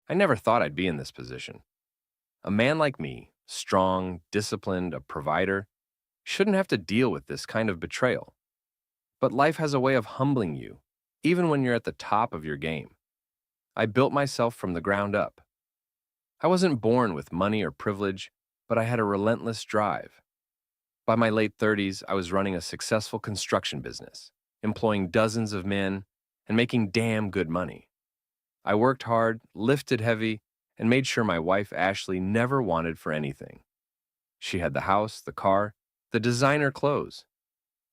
I never thought I'd be in this position. A man like me, strong, disciplined, a provider, shouldn't have to deal with this kind of betrayal. But life has a way of humbling you, even when you're at the top of your game. I built myself from the ground up. I wasn't born with money or privilege, but I had a relentless drive. By my late 30s, I was running a successful construction business, employing dozens of men and making damn good money. I worked hard, lifted heavy, and made sure my wife Ashley never wanted for anything. She had the house, the car, the designer clothes.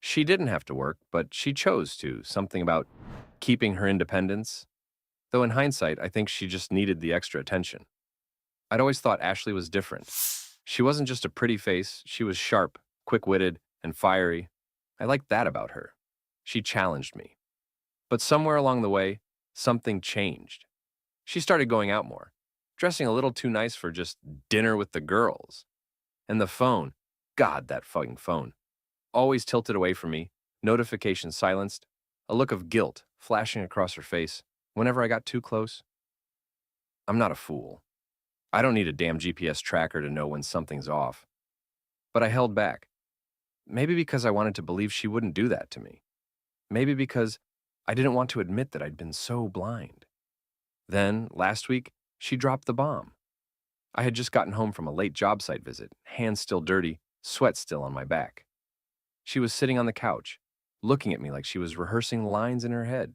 She didn't have to work, but she chose to, something about keeping her independence. Though in hindsight, I think she just needed the extra attention. I'd always thought Ashley was different. She wasn't just a pretty face, she was sharp, quick-witted, and fiery. I liked that about her. She challenged me. But somewhere along the way, something changed. She started going out more, dressing a little too nice for just dinner with the girls. And the phone, God, that fucking phone, always tilted away from me, notifications silenced, a look of guilt flashing across her face whenever I got too close. I'm not a fool. I don't need a damn GPS tracker to know when something's off. But I held back. Maybe because I wanted to believe she wouldn't do that to me. Maybe because I didn't want to admit that I'd been so blind. Then, last week, she dropped the bomb. I had just gotten home from a late job site visit, hands still dirty, sweat still on my back. She was sitting on the couch, looking at me like she was rehearsing lines in her head.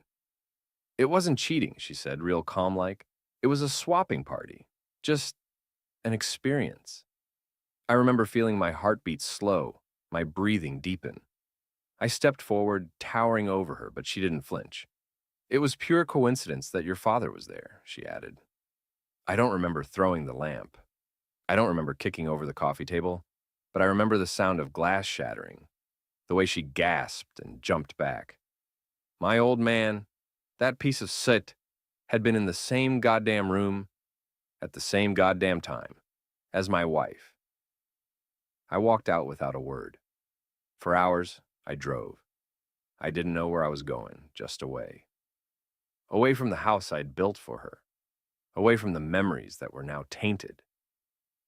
It wasn't cheating, she said, real calm-like. It was a swapping party. Just an experience. I remember feeling my heartbeat slow, my breathing deepen. I stepped forward, towering over her, but she didn't flinch. It was pure coincidence that your father was there, she added. I don't remember throwing the lamp. I don't remember kicking over the coffee table, but I remember the sound of glass shattering, the way she gasped and jumped back. My old man, that piece of soot, had been in the same goddamn room at the same goddamn time as my wife. I walked out without a word. For hours, I drove. I didn't know where I was going, just away. Away from the house I'd built for her. Away from the memories that were now tainted.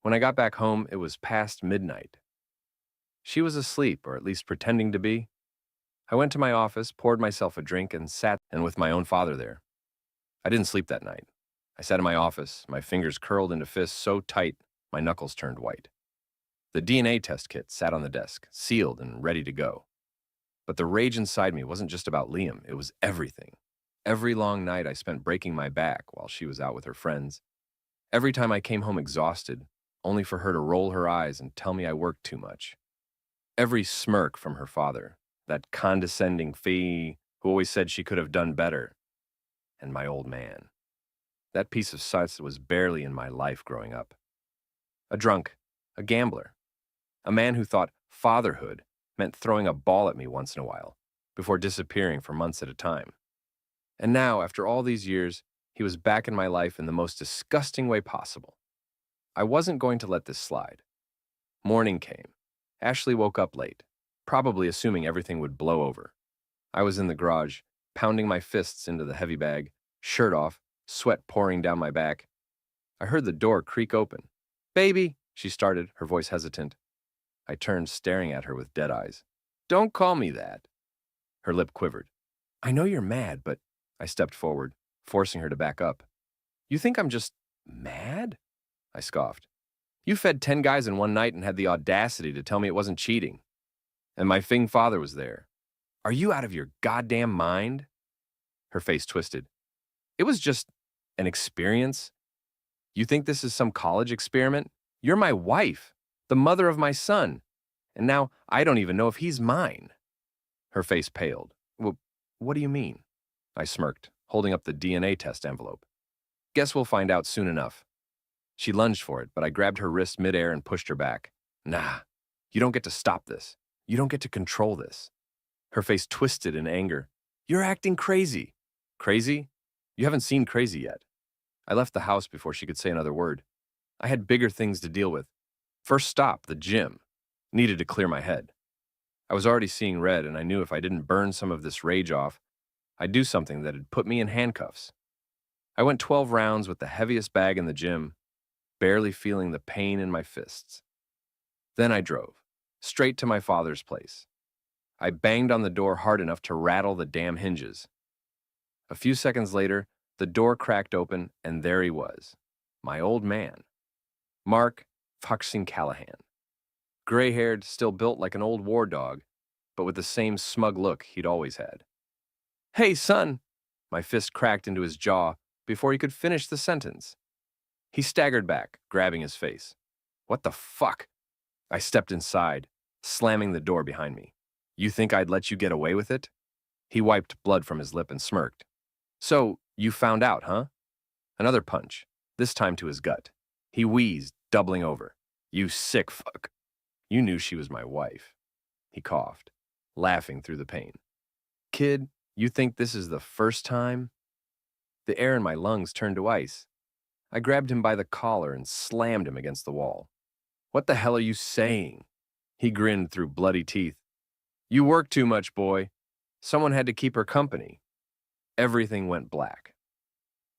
When I got back home, it was past midnight. She was asleep, or at least pretending to be. I went to my office, poured myself a drink, and sat and with my own father there. I didn't sleep that night. I sat in my office, my fingers curled into fists so tight my knuckles turned white. The DNA test kit sat on the desk, sealed and ready to go. But the rage inside me wasn't just about Liam, it was everything. Every long night I spent breaking my back while she was out with her friends. Every time I came home exhausted, only for her to roll her eyes and tell me I worked too much. Every smirk from her father, that condescending fee who always said she could have done better. And my old man. That piece of such was barely in my life growing up. A drunk, a gambler, a man who thought fatherhood meant throwing a ball at me once in a while, before disappearing for months at a time. And now, after all these years, he was back in my life in the most disgusting way possible. I wasn't going to let this slide. Morning came. Ashley woke up late, probably assuming everything would blow over. I was in the garage, pounding my fists into the heavy bag, shirt off, sweat pouring down my back. I heard the door creak open. "Baby," she started, her voice hesitant. I turned, staring at her with dead eyes. "Don't call me that." Her lip quivered. "I know you're mad, but—" I stepped forward, forcing her to back up. "You think I'm just mad?" I scoffed. "You fed 10 guys in one night and had the audacity to tell me it wasn't cheating. And my Fing father was there. Are you out of your goddamn mind?" Her face twisted. "It was just an experience. You think this is some college experiment? You're my wife, the mother of my son, and now I don't even know if he's mine." Her face paled. What do you mean?" I smirked, holding up the DNA test envelope. "Guess we'll find out soon enough." She lunged for it, but I grabbed her wrist midair and pushed her back. "Nah, you don't get to stop this. You don't get to control this." Her face twisted in anger. "You're acting crazy." "Crazy? You haven't seen crazy yet." I left the house before she could say another word. I had bigger things to deal with. First stop, the gym. Needed to clear my head. I was already seeing red, and I knew if I didn't burn some of this rage off, I'd do something that'd put me in handcuffs. I went 12 rounds with the heaviest bag in the gym, barely feeling the pain in my fists. Then I drove, straight to my father's place. I banged on the door hard enough to rattle the damn hinges. A few seconds later, the door cracked open, and there he was, my old man, Mark fucking Callahan. Gray-haired, still built like an old war dog, but with the same smug look he'd always had. "Hey, son!" My fist cracked into his jaw before he could finish the sentence. He staggered back, grabbing his face. "What the fuck?" I stepped inside, slamming the door behind me. "You think I'd let you get away with it?" He wiped blood from his lip and smirked. "So, you found out, huh?" Another punch, this time to his gut. He wheezed, doubling over. "You sick fuck. You knew she was my wife." He coughed, laughing through the pain. "Kid, you think this is the first time?" The air in my lungs turned to ice. I grabbed him by the collar and slammed him against the wall. "What the hell are you saying?" He grinned through bloody teeth. "You work too much, boy. Someone had to keep her company." Everything went black.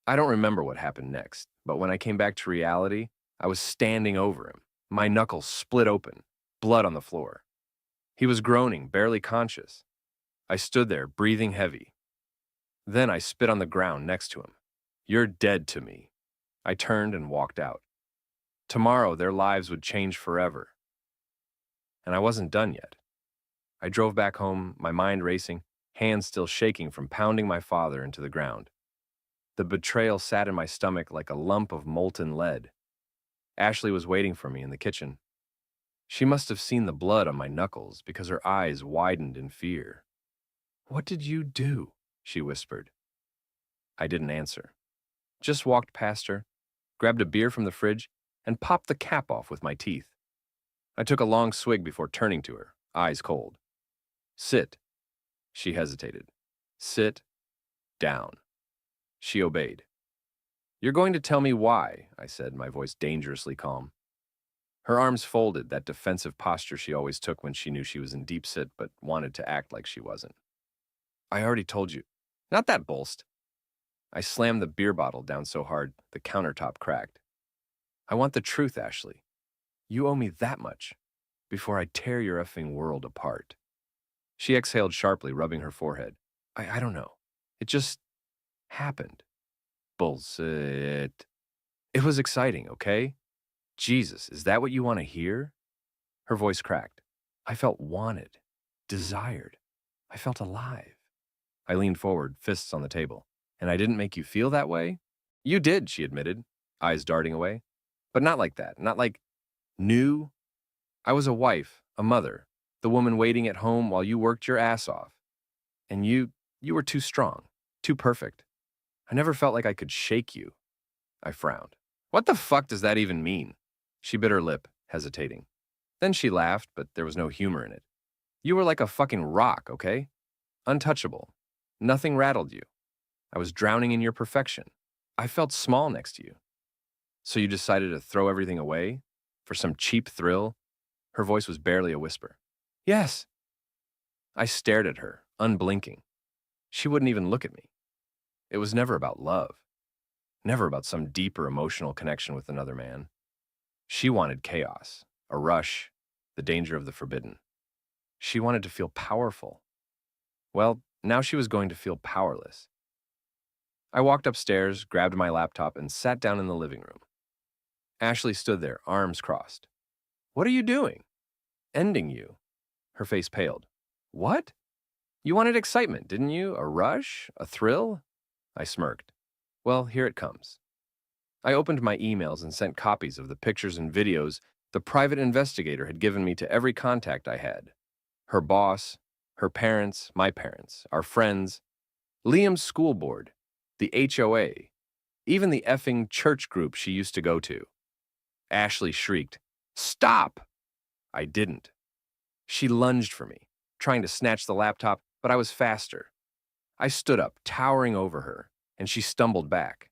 I don't remember what happened next, but when I came back to reality, I was standing over him, my knuckles split open, blood on the floor. He was groaning, barely conscious. I stood there, breathing heavy. Then I spit on the ground next to him. "You're dead to me." I turned and walked out. Tomorrow, their lives would change forever. And I wasn't done yet. I drove back home, my mind racing, hands still shaking from pounding my father into the ground. The betrayal sat in my stomach like a lump of molten lead. Ashley was waiting for me in the kitchen. She must have seen the blood on my knuckles because her eyes widened in fear. "What did you do?" she whispered. I didn't answer. Just walked past her, grabbed a beer from the fridge, and popped the cap off with my teeth. I took a long swig before turning to her, eyes cold. "Sit." She hesitated. "Sit down." She obeyed. "You're going to tell me why," I said, my voice dangerously calm. Her arms folded, that defensive posture she always took when she knew she was in deep sit but wanted to act like she wasn't. "I already told you." "Not that bolst." I slammed the beer bottle down so hard the countertop cracked. "I want the truth, Ashley. You owe me that much before I tear your effing world apart." She exhaled sharply, rubbing her forehead. I don't know. It just happened." "Bullshit." "It was exciting, okay? Jesus, is that what you want to hear?" Her voice cracked. I felt wanted, desired. I felt alive. I leaned forward, fists on the table. "And I didn't make you feel that way?" "You did," she admitted, eyes darting away. "But not like that. Not like new. I was a wife, a mother, the woman waiting at home while you worked your ass off. And you were too strong, too perfect. I never felt like I could shake you." I frowned. "What the fuck does that even mean?" She bit her lip, hesitating. Then she laughed, but there was no humor in it. "You were like a fucking rock, okay? Untouchable. Nothing rattled you. I was drowning in your perfection. I felt small next to you. So you decided to throw everything away? For some cheap thrill?" Her voice was barely a whisper. "Yes." I stared at her, unblinking. She wouldn't even look at me. It was never about love. Never about some deeper emotional connection with another man. She wanted chaos, a rush, the danger of the forbidden. She wanted to feel powerful. Well, now she was going to feel powerless. I walked upstairs, grabbed my laptop, and sat down in the living room. Ashley stood there, arms crossed. "What are you doing?" "Ending you." Her face paled. "What? You wanted excitement, didn't you? A rush? A thrill?" I smirked. "Well, here it comes." I opened my emails and sent copies of the pictures and videos the private investigator had given me to every contact I had. Her boss, her parents, my parents, our friends, Liam's school board, the HOA, even the effing church group she used to go to. Ashley shrieked, "Stop!" I didn't. She lunged for me, trying to snatch the laptop, but I was faster. I stood up, towering over her, and she stumbled back.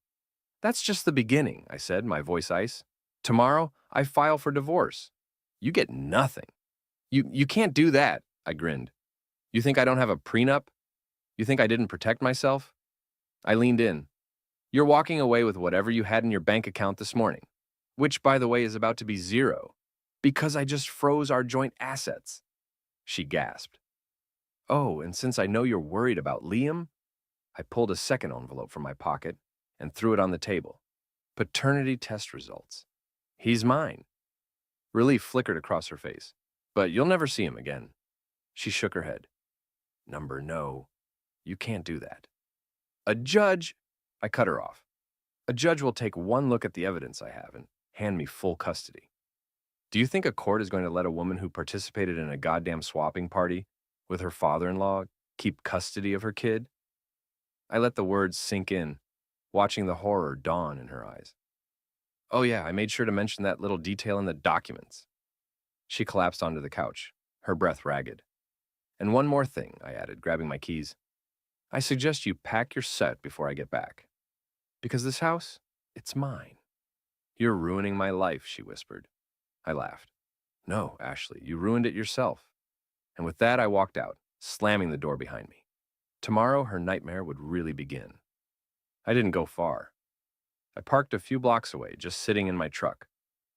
"That's just the beginning," I said, my voice ice. "Tomorrow, I file for divorce. You get nothing." You can't do that," I grinned. "You think I don't have a prenup? You think I didn't protect myself?" I leaned in. You're walking away with whatever you had in your bank account this morning, which, by the way, is about to be zero, because I just froze our joint assets. She gasped. Oh, and since I know you're worried about Liam, I pulled a second envelope from my pocket and threw it on the table. Paternity test results. He's mine. Relief flickered across her face. But you'll never see him again. She shook her head. Number, no. You can't do that. A judge, I cut her off. A judge will take one look at the evidence I have and hand me full custody. Do you think a court is going to let a woman who participated in a goddamn swapping party with her father-in-law keep custody of her kid? I let the words sink in, watching the horror dawn in her eyes. Oh yeah, I made sure to mention that little detail in the documents. She collapsed onto the couch, her breath ragged. And one more thing, I added, grabbing my keys. I suggest you pack your set before I get back. Because this house, it's mine. You're ruining my life, she whispered. I laughed. No, Ashley, you ruined it yourself. And with that, I walked out, slamming the door behind me. Tomorrow, her nightmare would really begin. I didn't go far. I parked a few blocks away, just sitting in my truck,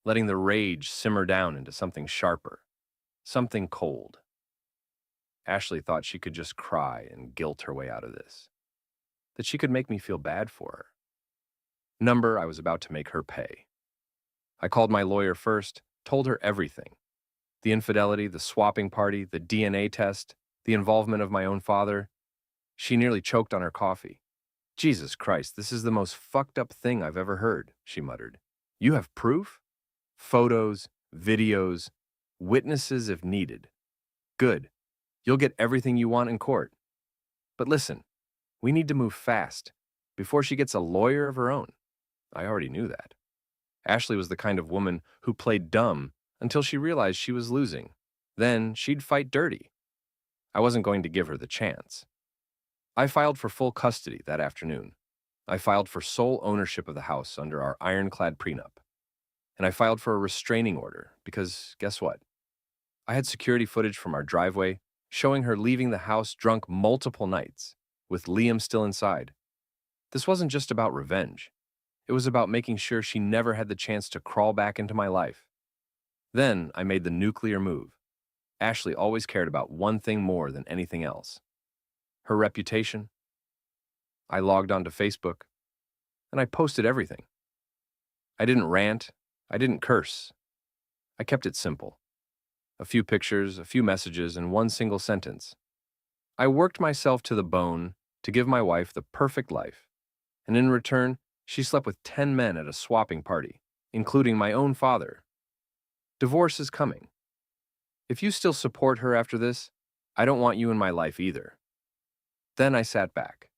letting the rage simmer down into something sharper, something cold. Ashley thought she could just cry and guilt her way out of this, that she could make me feel bad for her. Number, I was about to make her pay. I called my lawyer first, told her everything. The infidelity, the swapping party, the DNA test, the involvement of my own father. She nearly choked on her coffee. Jesus Christ, this is the most fucked up thing I've ever heard, she muttered. You have proof? Photos, videos, witnesses if needed. Good. You'll get everything you want in court. But listen, we need to move fast, before she gets a lawyer of her own. I already knew that. Ashley was the kind of woman who played dumb until she realized she was losing. Then she'd fight dirty. I wasn't going to give her the chance. I filed for full custody that afternoon. I filed for sole ownership of the house under our ironclad prenup. And I filed for a restraining order because, guess what? I had security footage from our driveway showing her leaving the house drunk multiple nights, with Liam still inside. This wasn't just about revenge. It was about making sure she never had the chance to crawl back into my life. Then I made the nuclear move. Ashley always cared about one thing more than anything else. Her reputation. I logged onto Facebook, and I posted everything. I didn't rant, I didn't curse. I kept it simple. A few pictures, a few messages, and one single sentence. I worked myself to the bone to give my wife the perfect life, and in return, she slept with 10 men at a swapping party, including my own father. Divorce is coming. If you still support her after this, I don't want you in my life either. Then I sat back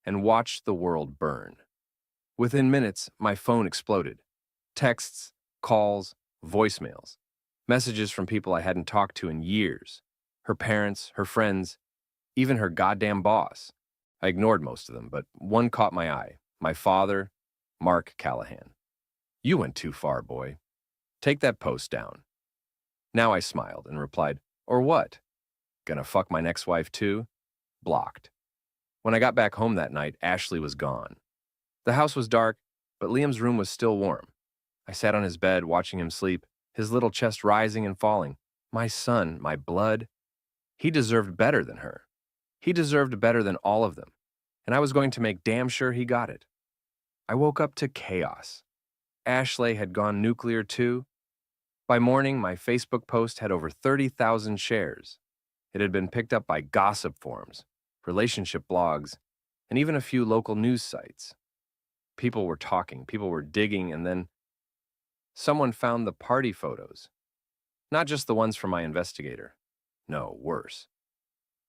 and watched the world burn. Within minutes, my phone exploded. Texts, calls, voicemails, messages from people I hadn't talked to in years. Her parents, her friends, even her goddamn boss. I ignored most of them, but one caught my eye. My father, Mark Callahan. You went too far, boy. Take that post down. Now I smiled and replied, or what? Gonna fuck my next wife too? Blocked. When I got back home that night, Ashley was gone. The house was dark, but Liam's room was still warm. I sat on his bed watching him sleep, his little chest rising and falling. My son, my blood. He deserved better than her. He deserved better than all of them, and I was going to make damn sure he got it. I woke up to chaos. Ashley had gone nuclear too. By morning, my Facebook post had over 30,000 shares. It had been picked up by gossip forums, relationship blogs, and even a few local news sites. People were talking, people were digging, and then someone found the party photos. Not just the ones from my investigator. No, worse.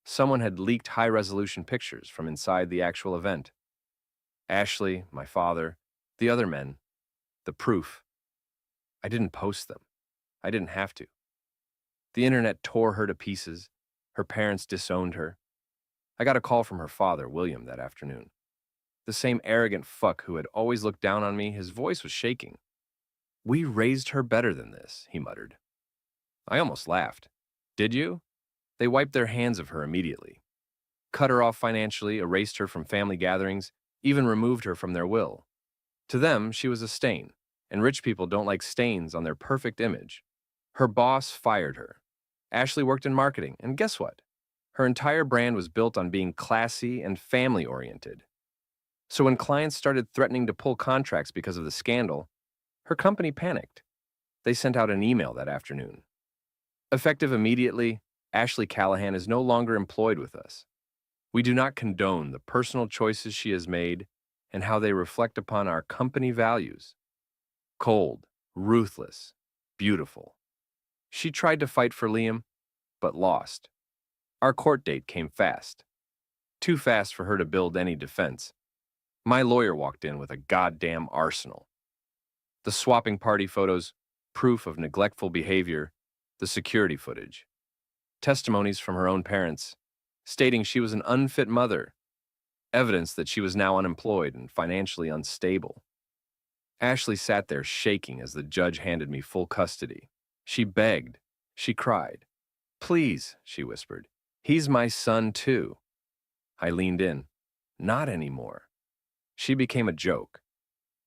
Someone had leaked high-resolution pictures from inside the actual event. Ashley, my father, the other men, the proof. I didn't post them. I didn't have to. The internet tore her to pieces. Her parents disowned her. I got a call from her father, William, that afternoon. The same arrogant fuck who had always looked down on me, his voice was shaking. We raised her better than this, he muttered. I almost laughed. Did you? They wiped their hands of her immediately. Cut her off financially, erased her from family gatherings, even removed her from their will. To them, she was a stain, and rich people don't like stains on their perfect image. Her boss fired her. Ashley worked in marketing, and guess what? Her entire brand was built on being classy and family-oriented. So when clients started threatening to pull contracts because of the scandal, her company panicked. They sent out an email that afternoon. Effective immediately, Ashley Callahan is no longer employed with us. We do not condone the personal choices she has made and how they reflect upon our company values. Cold, ruthless, beautiful. She tried to fight for Liam, but lost. Our court date came fast. Too fast for her to build any defense. My lawyer walked in with a goddamn arsenal. The swapping party photos, proof of neglectful behavior, the security footage. Testimonies from her own parents, stating she was an unfit mother, evidence that she was now unemployed and financially unstable. Ashley sat there shaking as the judge handed me full custody. She begged. She cried. "Please," she whispered. "He's my son, too." I leaned in. Not anymore. She became a joke.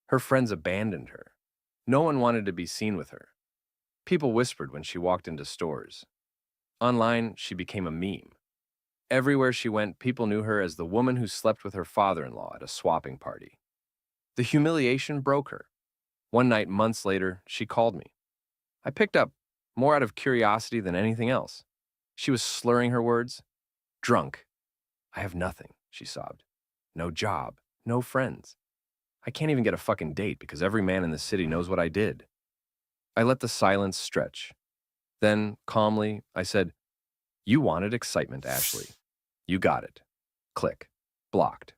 Her friends abandoned her. No one wanted to be seen with her. People whispered when she walked into stores. Online, she became a meme. Everywhere she went, people knew her as the woman who slept with her father-in-law at a swapping party. The humiliation broke her. One night, months later, she called me. I picked up, more out of curiosity than anything else. She was slurring her words. Drunk. "I have nothing," she sobbed. "No job, no friends. I can't even get a fucking date because every man in the city knows what I did." I let the silence stretch. Then, calmly, I said, "You wanted excitement, Ashley. You got it." Click. Blocked.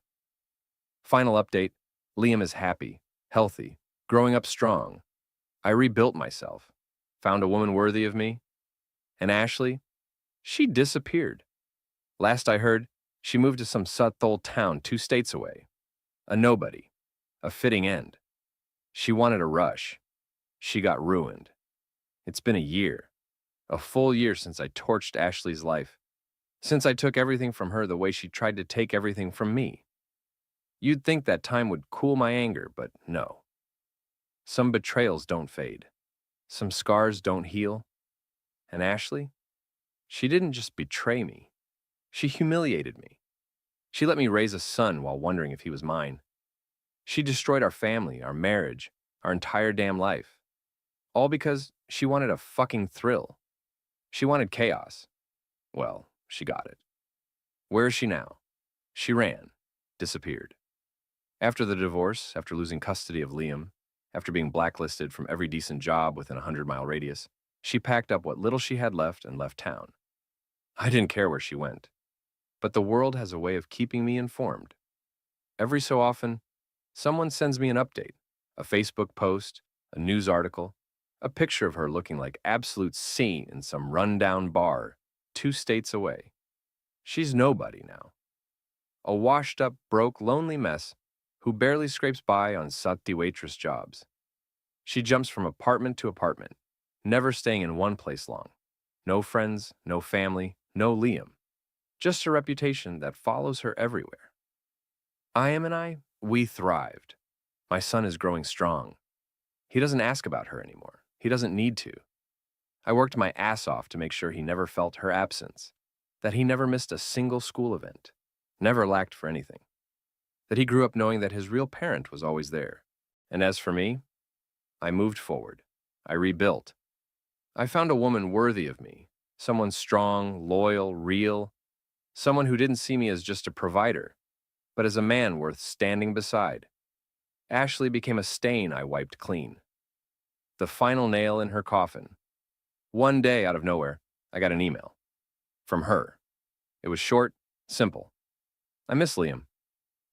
Final update. Liam is happy, healthy, growing up strong. I rebuilt myself, found a woman worthy of me. And Ashley, she disappeared. Last I heard, she moved to some Suthol town 2 states away. A nobody. A fitting end. She wanted a rush. She got ruined. It's been a year. A full year since I torched Ashley's life. Since I took everything from her the way she tried to take everything from me. You'd think that time would cool my anger, but no. Some betrayals don't fade. Some scars don't heal. And Ashley? She didn't just betray me. She humiliated me. She let me raise a son while wondering if he was mine. She destroyed our family, our marriage, our entire damn life. All because she wanted a fucking thrill. She wanted chaos. Well, she got it. Where is she now? She ran, disappeared. After the divorce, after losing custody of Liam, after being blacklisted from every decent job within a 100-mile radius, she packed up what little she had left and left town. I didn't care where she went. But the world has a way of keeping me informed. Every so often, someone sends me an update, a Facebook post, a news article, a picture of her looking like absolute saint in some rundown bar 2 states away. She's nobody now. A washed-up, broke, lonely mess who barely scrapes by on Sati waitress jobs. She jumps from apartment to apartment, never staying in one place long. No friends, no family, no Liam. Just a reputation that follows her everywhere. We thrived. My son is growing strong. He doesn't ask about her anymore. He doesn't need to. I worked my ass off to make sure he never felt her absence, that he never missed a single school event, never lacked for anything, that he grew up knowing that his real parent was always there. And as for me, I moved forward. I rebuilt. I found a woman worthy of me, someone strong, loyal, real, someone who didn't see me as just a provider, but as a man worth standing beside. Ashley became a stain I wiped clean. The final nail in her coffin. One day, out of nowhere, I got an email. From her. It was short, simple. "I miss Liam.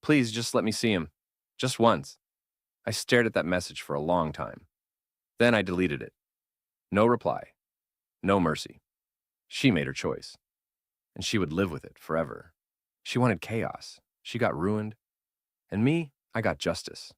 Please just let me see him. Just once." I stared at that message for a long time. Then I deleted it. No reply. No mercy. She made her choice. And she would live with it forever. She wanted chaos. She got ruined. And me, I got justice.